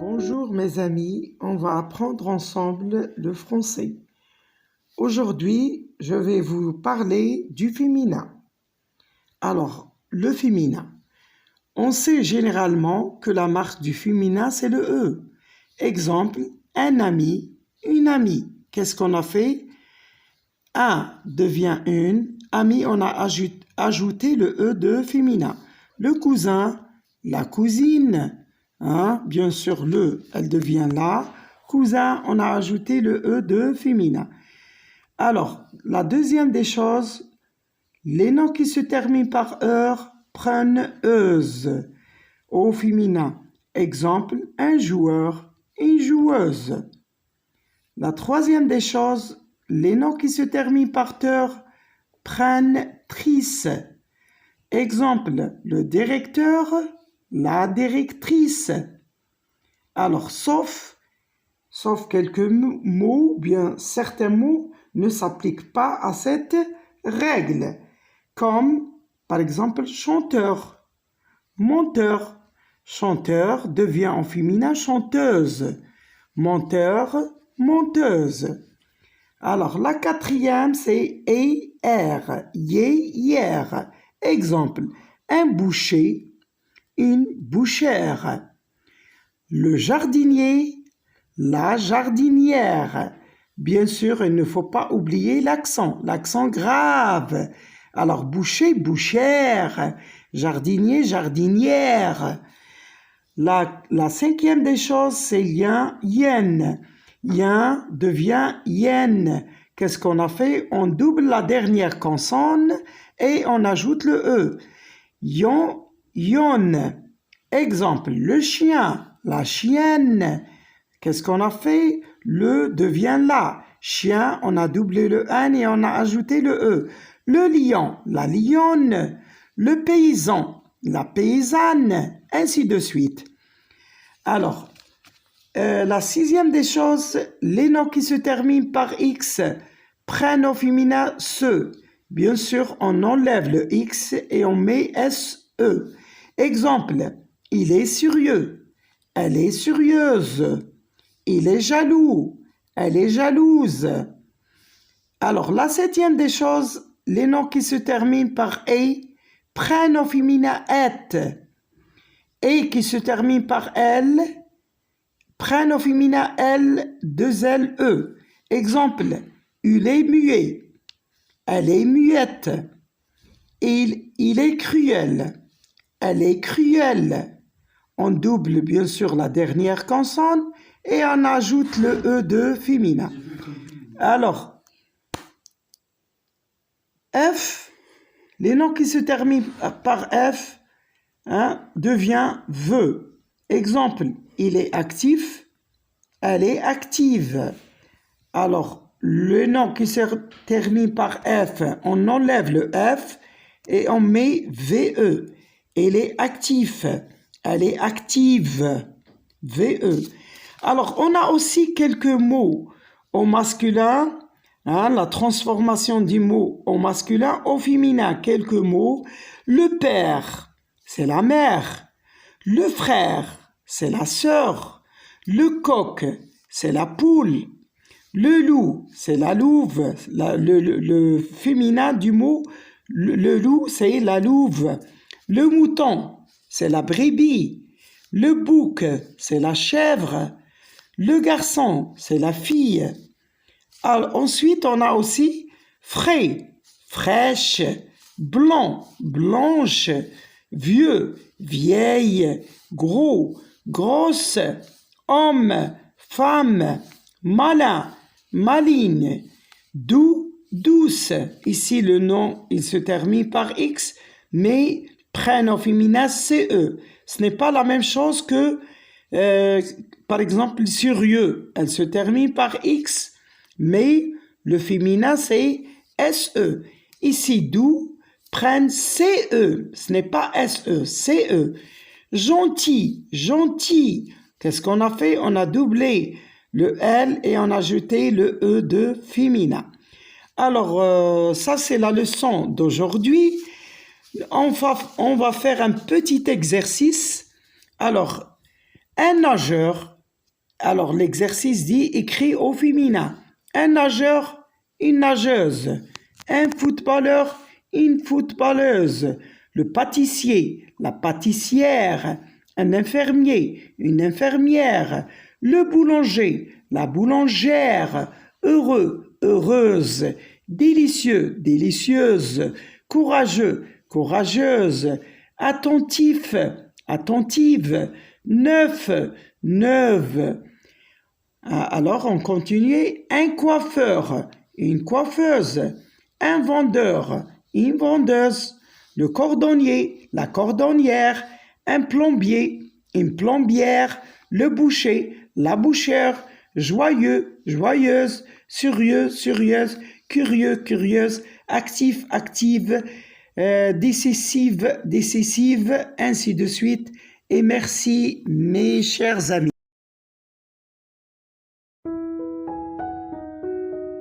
Bonjour mes amis, on va apprendre ensemble le français. Aujourd'hui, je vais vous parler du féminin. Alors, le féminin. On sait généralement que la marque du féminin, c'est le E. Exemple, un ami, une amie. Qu'est-ce qu'on a fait? Un devient une, ami, on a ajouté le E de féminin. Le cousin, la cousine. Bien sûr, elle devient la. Cousin, on a ajouté le E de féminin. Alors, la deuxième des choses, les noms qui se terminent par heure prennent euse au féminin. Exemple, un joueur, une joueuse. La troisième des choses, les noms qui se terminent par heure prennent trice. Exemple, le directeur, la directrice. Alors, sauf quelques mots, bien certains mots ne s'appliquent pas à cette règle, comme par exemple chanteur, monteur. Chanteur devient en féminin chanteuse, monteur, monteuse. Alors, la quatrième, c'est er, hier. Exemple, un boucher, une bouchère. Le jardinier, la jardinière. Bien sûr, il ne faut pas oublier l'accent grave. Alors, boucher, bouchère, jardinier, jardinière. La cinquième des choses, c'est lien, yen. Yen devient yen. Qu'est-ce qu'on a fait? On double la dernière consonne et on ajoute le E. Yon, yon. Exemple, le chien, la chienne. Qu'est-ce qu'on a fait? Le devient la. Chien, on a doublé le N et on a ajouté le E. Le lion, la lionne. Le paysan, la paysanne, ainsi de suite. Alors, la sixième des choses, les noms qui se terminent par X prennent au féminin se. Bien sûr, on enlève le X et on met SE. Exemple, il est sérieux, elle est sérieuse, il est jaloux, elle est jalouse. Alors, la septième des choses, les noms qui se terminent par E prennent au féminin et qui se termine par L prennent au féminin L, deux L, E. Exemple, il est muet, elle est muette, il est cruel, elle est cruelle. On double bien sûr la dernière consonne et on ajoute le E de féminin. Alors, F, les noms qui se terminent par F, devient veut. Exemple, il est actif, elle est active. Alors, le nom qui se termine par F, on enlève le F et on met VE. Il est actif, elle est active, VE. Alors, on a aussi quelques mots au masculin, la transformation du mot au masculin au féminin. Quelques mots. Le père, c'est la mère. Le frère, c'est la sœur. Le coq, c'est la poule. Le loup, c'est la louve. Le féminin du mot, le loup, c'est la louve. Le mouton, c'est la brebis. Le bouc, c'est la chèvre. Le garçon, c'est la fille. Alors, ensuite, on a aussi frais, fraîche, blanc, blanche, vieux, vieille, gros, grosse, homme, femme, malin, maligne, doux, douce. Ici, le nom, il se termine par X, mais prennent au féminin CE. Ce n'est pas la même chose que, par exemple, sérieux. Elle se termine par X, mais le féminin, c'est SE. Ici, doux, prennent CE. Ce n'est pas SE, CE. Gentil, gentil. Qu'est-ce qu'on a fait? On a doublé le L et on a ajouté le E de féminin. Alors, ça, c'est la leçon d'aujourd'hui. On va faire un petit exercice. Alors, un nageur Alors, l'exercice dit écrit au féminin. Un nageur, une nageuse. Un footballeur, une footballeuse. Le pâtissier, la pâtissière. Un infirmier, une infirmière. Le boulanger, la boulangère. Heureux, heureuse. Délicieux, délicieuse. Courageux, courageuse. Attentif, attentive. Neuf, neuve. Alors, on continue. Un coiffeur, une coiffeuse. Un vendeur, une vendeuse. Le cordonnier, la cordonnière. Un plombier, une plombière. Le boucher, la bouchère. Joyeux, joyeuse. Surieux, surieuse. Curieux, curieuse. Actif, active. Décisive, décisive. Ainsi de suite. Et merci, mes chers amis.